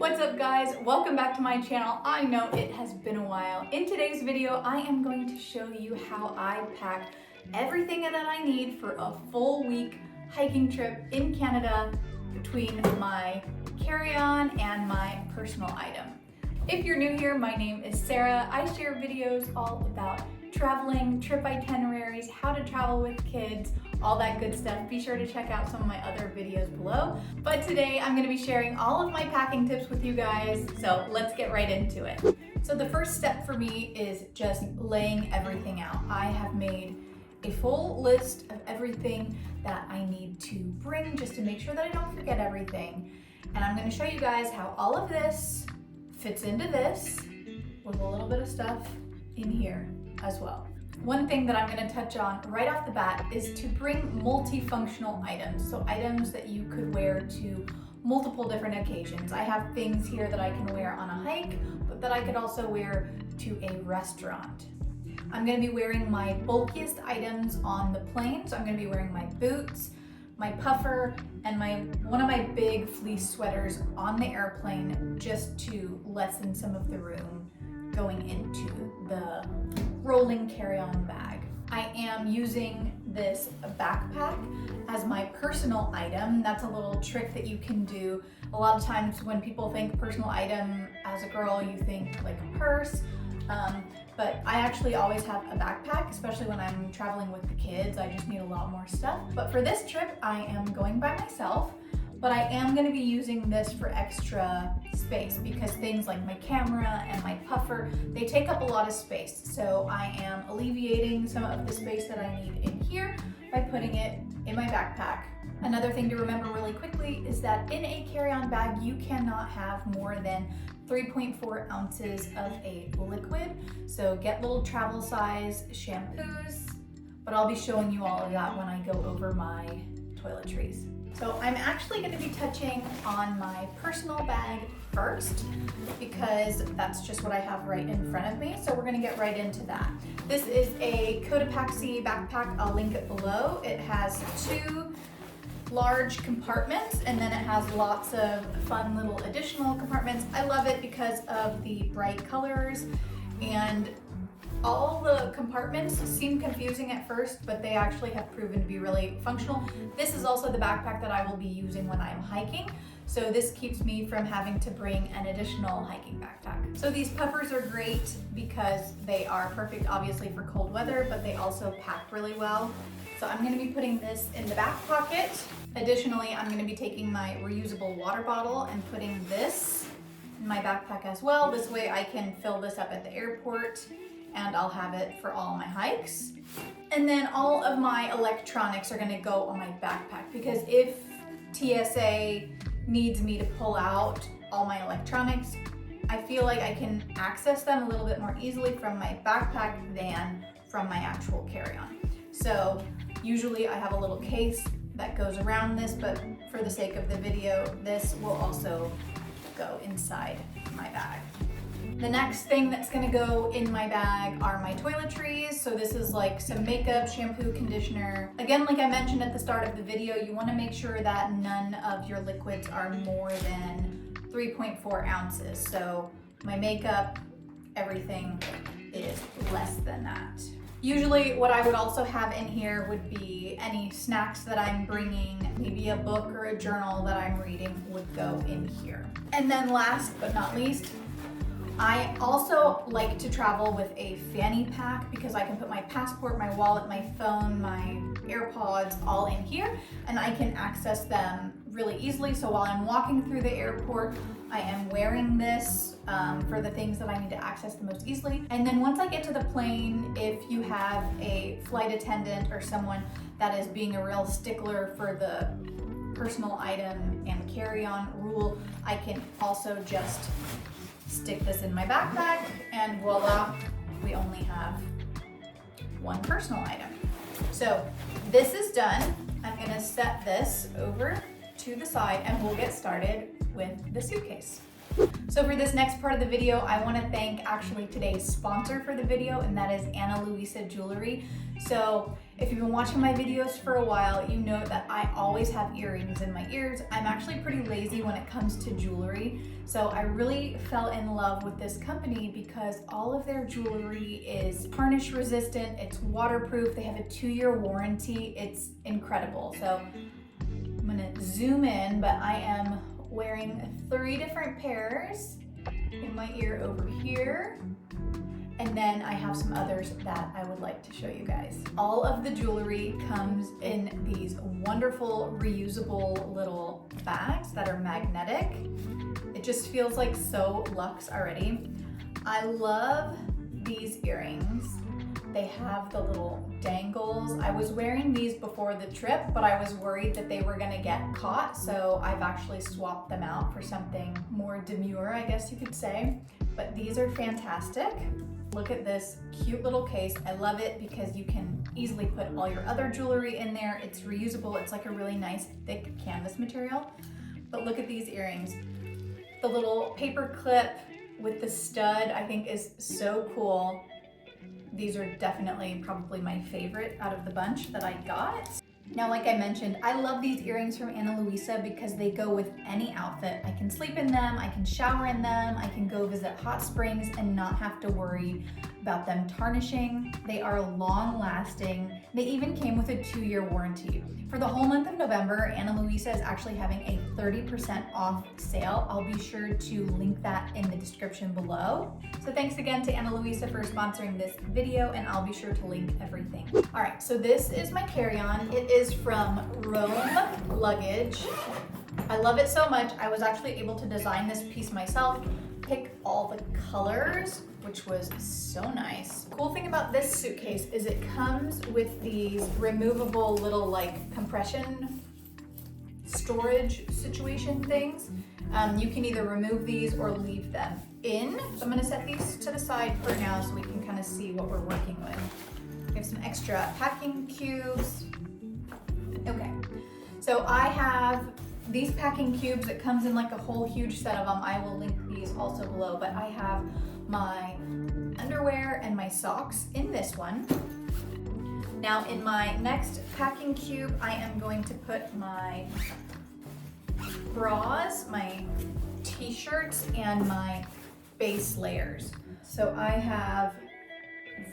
What's up guys? Welcome back to my channel. I know it has been a while. In today's video, I am going to show you how I pack everything that I need for a full week hiking trip in Canada between my carry-on and my personal item. If you're new here, my name is Sarah. I share videos all about traveling, trip itineraries, how to travel with kids, all that good stuff. Be sure to check out some of my other videos below. But today I'm going to be sharing all of my packing tips with you guys, so let's get right into it. So the first step for me is just laying everything out. I have made a full list of everything that I need to bring just to make sure that I don't forget everything. And I'm going to show you guys how all of this fits into this with a little bit of stuff in here as well. One thing that I'm going to touch on right off the bat is to bring multifunctional items. So items that you could wear to multiple different occasions. I have things here that I can wear on a hike, but that I could also wear to a restaurant. I'm going to be wearing my bulkiest items on the plane. So I'm going to be wearing my boots, my puffer, and one of my big fleece sweaters on the airplane just to lessen some of the room going into the rolling carry-on bag. I am using this backpack as my personal item. That's a little trick that you can do. A lot of times when people think personal item as a girl, you think like a purse, but I actually always have a backpack, especially when I'm traveling with the kids. I just need a lot more stuff. But for this trip, I am going by myself, but I am going to be using this for extra space because things like my camera and my puffer, they take up a lot of space. So I am alleviating some of the space that I need in here by putting it in my backpack. Another thing to remember really quickly is that in a carry-on bag, you cannot have more than 3.4 ounces of a liquid. So get little travel size shampoos, but I'll be showing you all of that when I go over my toiletries. So I'm actually going to be touching on my personal bag first because that's just what I have right in front of me. So we're going to get right into that. This is a Cotopaxi backpack. I'll link it below. It has two large compartments and then it has lots of fun little additional compartments. I love it because of the bright colors, and all the compartments seem confusing at first, but they actually have proven to be really functional. This is also the backpack that I will be using when I'm hiking. So this keeps me from having to bring an additional hiking backpack. So these puffers are great because they are perfect obviously for cold weather, but they also pack really well. So I'm going to be putting this in the back pocket. Additionally, I'm going to be taking my reusable water bottle and putting this in my backpack as well. This way I can fill this up at the airport and I'll have it for all my hikes. And then all of my electronics are going to go on my backpack because if TSA needs me to pull out all my electronics, I feel like I can access them a little bit more easily from my backpack than from my actual carry-on. So usually I have a little case that goes around this, but for the sake of the video, this will also go inside my bag. The next thing that's gonna go in my bag are my toiletries. So this is like some makeup, shampoo, conditioner. Again, like I mentioned at the start of the video, you wanna make sure that none of your liquids are more than 3.4 ounces. So my makeup, everything is less than that. Usually what I would also have in here would be any snacks that I'm bringing, maybe a book or a journal that I'm reading would go in here. And then last but not least, I also like to travel with a fanny pack because I can put my passport, my wallet, my phone, my AirPods all in here and I can access them really easily. So while I'm walking through the airport, I am wearing this for the things that I need to access the most easily. And then once I get to the plane, if you have a flight attendant or someone that is being a real stickler for the personal item and carry-on rule, I can also just stick this in my backpack and voila, we only have one personal item. So this is done. I'm gonna set this over to the side and we'll get started with the suitcase. So for this next part of the video, I want to thank actually today's sponsor for the video, and that is LUISA Jewelry. So if you've been watching my videos for a while, you know that I always have earrings in my ears. I'm actually pretty lazy when it comes to jewelry. So I really fell in love with this company because all of their jewelry is tarnish resistant, it's waterproof, they have a 2-year warranty. It's incredible. So I'm gonna zoom in, but I am wearing 3 different pairs in my ear over here. And then I have some others that I would like to show you guys. All of the jewelry comes in these wonderful reusable little bags that are magnetic. It just feels like so luxe already. I love these earrings. They have the little dangles. I was wearing these before the trip, but I was worried that they were gonna get caught, so I've actually swapped them out for something more demure, I guess you could say. But these are fantastic. Look at this cute little case. I love it because you can easily put all your other jewelry in there. It's reusable. It's like a really nice thick canvas material. But look at these earrings. The little paper clip with the stud I think is so cool. These are definitely probably my favorite out of the bunch that I got. Now, like I mentioned, I love these earrings from LUISA because they go with any outfit. I can sleep in them, I can shower in them, I can go visit hot springs and not have to worry about them tarnishing. They are long lasting. They even came with a 2-year warranty. For the whole month of November, LUISA is actually having a 30% off sale. I'll be sure to link that in the description below. So thanks again to LUISA for sponsoring this video, and I'll be sure to link everything. All right, so this is my carry-on. It is from Rome Luggage. I love it so much. I was actually able to design this piece myself, pick all the colors, which was so nice. Cool thing about this suitcase is it comes with these removable little like compression storage situation things. You can either remove these or leave them in. So I'm gonna set these to the side for now so we can kind of see what we're working with. We have some extra packing cubes. Okay, so I have these packing cubes. It comes in like a whole huge set of them. I will link these also below, but I have my underwear and my socks in this one. Now in my next packing cube, I am going to put my bras, my t-shirts, and my base layers. So I have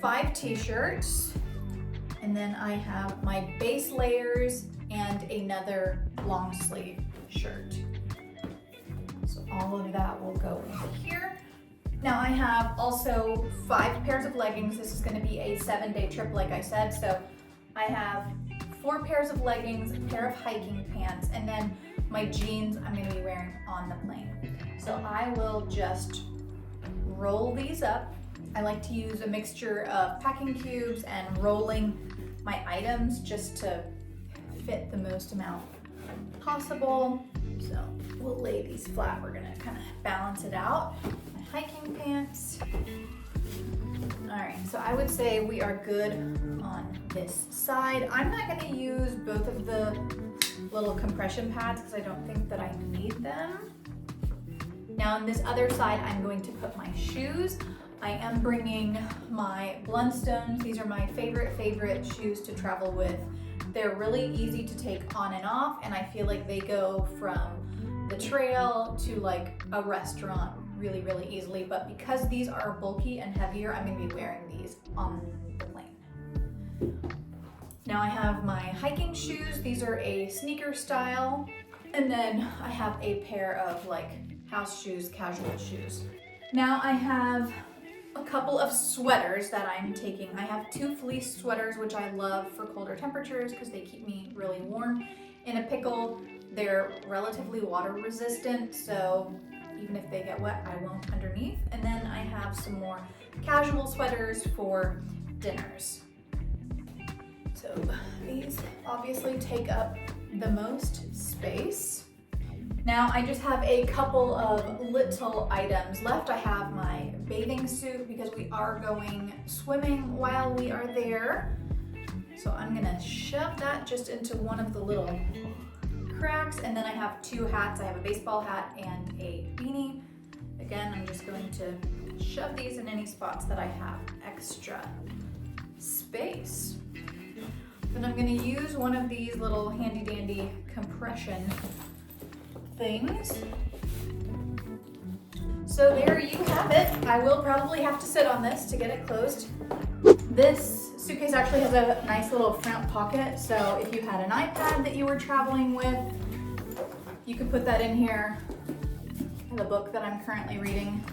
5 t-shirts, and then I have my base layers and another long sleeve shirt. So all of that will go in here. Now I have also 5 pairs of leggings. This is gonna be a 7-day trip, like I said. So I have 4 pairs of leggings, a pair of hiking pants, and then my jeans I'm gonna be wearing on the plane. So I will just roll these up. I like to use a mixture of packing cubes and rolling my items just to fit the most amount possible. So we'll lay these flat. We're gonna kind of balance it out. My hiking pants. All right, so I would say we are good on this side. I'm not gonna use both of the little compression pads because I don't think that I need them. Now on this other side, I'm going to put my shoes. I am bringing my Blundstones. These are my favorite shoes to travel with. They're really easy to take on and off, and I feel like they go from the trail to like a restaurant really easily. But because these are bulky and heavier, I'm gonna be wearing these on the plane. Now I have my hiking shoes. These are a sneaker style. And then I have a pair of like house shoes, casual shoes. Now I have a couple of sweaters that I'm taking. I have 2 fleece sweaters, which I love for colder temperatures because they keep me really warm. In a pickle, they're relatively water resistant, so even if they get wet, I won't underneath. And then I have some more casual sweaters for dinners. So these obviously take up the most space. Now I just have a couple of little items left. I have my bathing suit because we are going swimming while we are there. So I'm gonna shove that just into one of the little cracks. And then I have 2 hats. I have a baseball hat and a beanie. It to shove these in any spots that I have extra space. Then I'm gonna use one of these little handy dandy compression things. So there you have it. I will probably have to sit on this to get it closed. This suitcase actually has a nice little front pocket, so if you had an iPad that you were traveling with, you could put that in here. I have a book that I'm currently reading.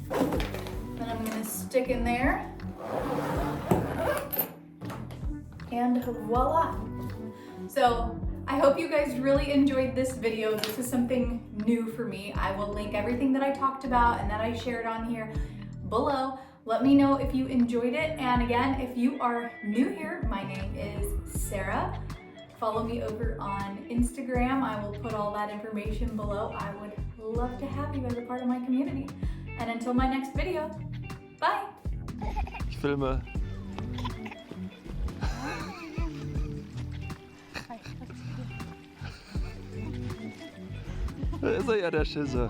Then I'm gonna stick in there. And voila. So I hope you guys really enjoyed this video. This is something new for me. I will link everything that I talked about and that I shared on here below. Let me know if you enjoyed it. And again, if you are new here, my name is Sarah. Follow me over on Instagram. I will put all that information below. I would love to have you as a part of my community. And until my next video, bye. Ich filme. Da ist er ja, der Schisse.